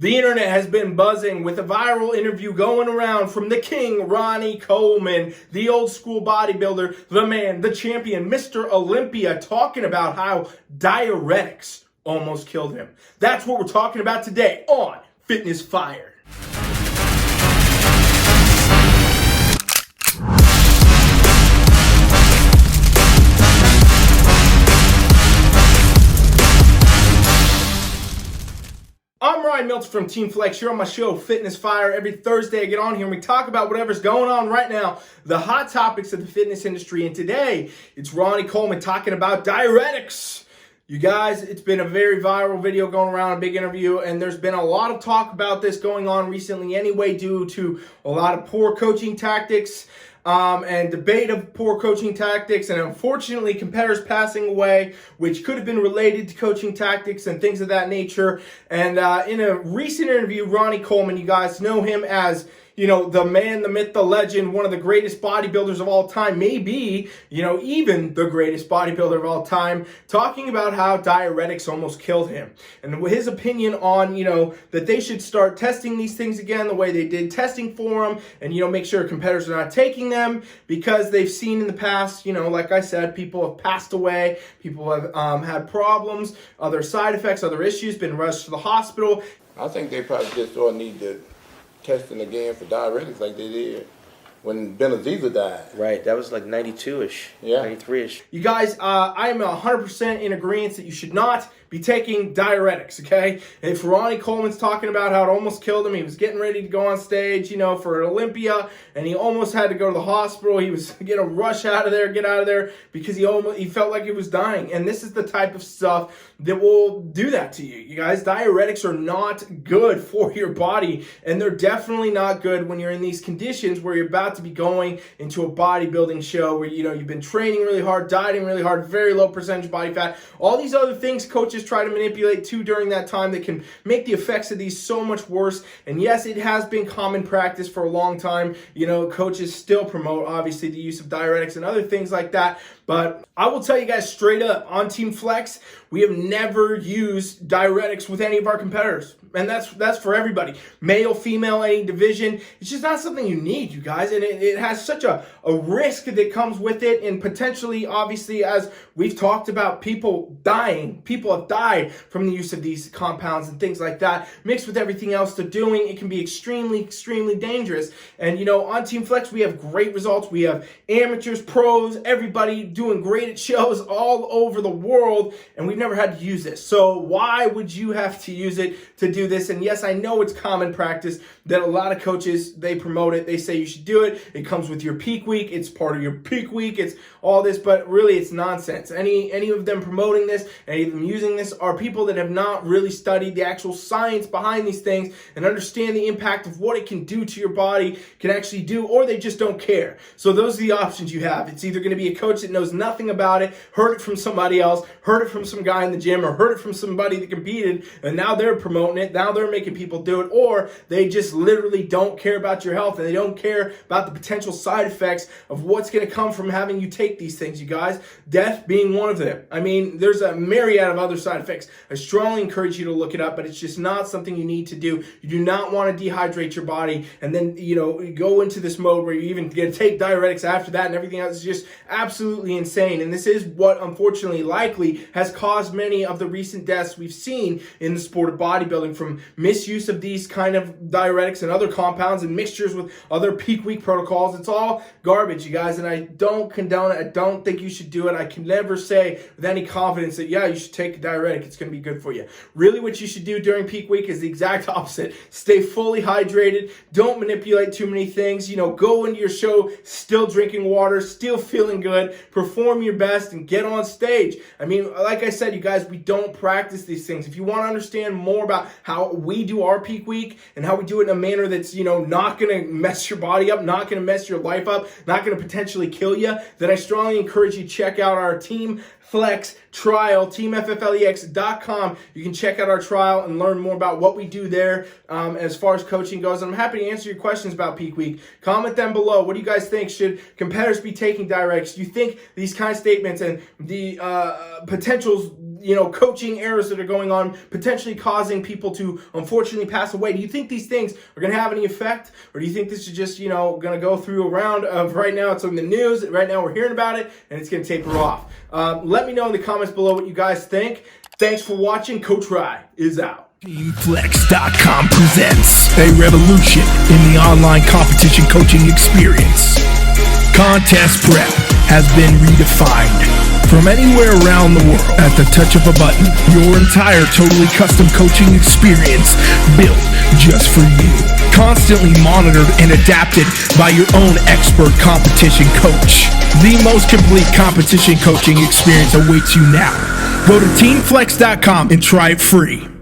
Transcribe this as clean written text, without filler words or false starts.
The internet has been buzzing with a viral interview going around from the king, Ronnie Coleman, the old school bodybuilder, the man, the champion, Mr. Olympia, talking about how diuretics almost killed him. That's what we're talking about today on Fitness Fire. I'm Ryan Milton from Team Flex. You're on my show, Fitness Fire. Every Thursday I get on here and we talk about whatever's going on right now, the hot topics of the fitness industry. And today, it's Ronnie Coleman talking about diuretics. You guys, it's been a very viral video going around, a big interview, and there's been a lot of talk about this going on recently anyway due to a lot of poor coaching tactics and debate of poor coaching tactics, and unfortunately competitors passing away, which could have been related to coaching tactics and things of that nature. And in a recent interview, Ronnie Coleman, you guys know him as, you know, the man, the myth, the legend, one of the greatest bodybuilders of all time, maybe, you know, even the greatest bodybuilder of all time, talking about how diuretics almost killed him. And his opinion on, you know, that they should start testing these things again the way they did testing for them, and, you know, make sure competitors are not taking them because they've seen in the past, you know, like I said, people have passed away, people have had problems, other side effects, other issues, been rushed to the hospital. I think they probably just all need to testing again for diuretics like they did when Benazir died. Right, that was like 92-ish, yeah. 93-ish. You guys, I am 100% in agreement that you should not be taking diuretics, okay? If Ronnie Coleman's talking about how it almost killed him, he was getting ready to go on stage, you know, for Olympia, and he almost had to go to the hospital. He was going to rush out of there, get out of there, because he felt like he was dying. And this is the type of stuff that will do that to you. You guys, diuretics are not good for your body, and they're definitely not good when you're in these conditions where you're about to be going into a bodybuilding show where, you know, you've been training really hard, dieting really hard, very low percentage body fat, all these other things coaches try to manipulate too during that time that can make the effects of these so much worse. And yes, it has been common practice for a long time. You know, coaches still promote, obviously, the use of diuretics and other things like that. But I will tell you guys straight up, on Team Flex, we have never used diuretics with any of our competitors. And that's for everybody. Male, female, any division. It's just not something you need, you guys. And it has such a risk that comes with it. And potentially, obviously, as we've talked about, people dying. People have died from the use of these compounds and things like that. Mixed with everything else they're doing, it can be extremely, extremely dangerous. And, you know, on Team Flex, we have great results. We have amateurs, pros, everybody doing great at shows all over the world. And we've never had to use this. So why would you have to use it to do this? And yes, I know it's common practice that a lot of coaches, they promote it. They say you should do it. It comes with your peak week. It's part of your peak week. It's all this, but really it's nonsense. Any of them promoting this, any of them using this are people that have not really studied the actual science behind these things and understand the impact of what it can do to your body, can actually do, or they just don't care. So those are the options you have. It's either going to be a coach that knows nothing about it, heard it from somebody else, heard it from some guy in the gym, or heard it from somebody that competed, and now they're promoting it, now they're making people do it, or they just literally don't care about your health and they don't care about the potential side effects of what's going to come from having you take these things, you guys. Death being one of them. I mean, there's a myriad of other side effects. I strongly encourage you to look it up, but it's just not something you need to do. You do not want to dehydrate your body and then, you know, go into this mode where you even get to take diuretics after that and everything else is just absolutely insane. And this is what unfortunately likely has caused many of the recent deaths we've seen in the sport of bodybuilding from misuse of these kind of diuretics and other compounds and mixtures with other peak week protocols. It's all garbage, you guys, and I don't condone it. I don't think you should do it. I can never say with any confidence that, yeah, you should take a diuretic. It's going to be good for you. Really, what you should do during peak week is the exact opposite. Stay fully hydrated. Don't manipulate too many things. You know, go into your show still drinking water, still feeling good, perform your best, and get on stage. I mean, like I said, you guys, we don't practice these things. If you want to understand more about how we do our peak week and how we do it in a manner that's, you know, not going to mess your body up, not going to mess your life up, not going to potentially kill you, then I strongly encourage you to check out our Team Flex trial, teamfflex.com. You can check out our trial and learn more about what we do there as far as coaching goes. I'm happy to answer your questions about peak week. Comment them below. What do you guys think? Should competitors be taking diuretics? Do you think these kind of statements and the potentials coaching errors that are going on, potentially causing people to unfortunately pass away. Do you think these things are going to have any effect, or do you think this is just, going to go through a round of right now it's on the news, right now we're hearing about it, and it's going to taper off? Let me know in the comments below what you guys think. Thanks for watching. Coach Rye is out. TeamFlex.com presents a revolution in the online competition coaching experience. Contest prep has been redefined. From anywhere around the world, at the touch of a button, your entire totally custom coaching experience built just for you. Constantly monitored and adapted by your own expert competition coach. The most complete competition coaching experience awaits you now. Go to TeamFlex.com and try it free.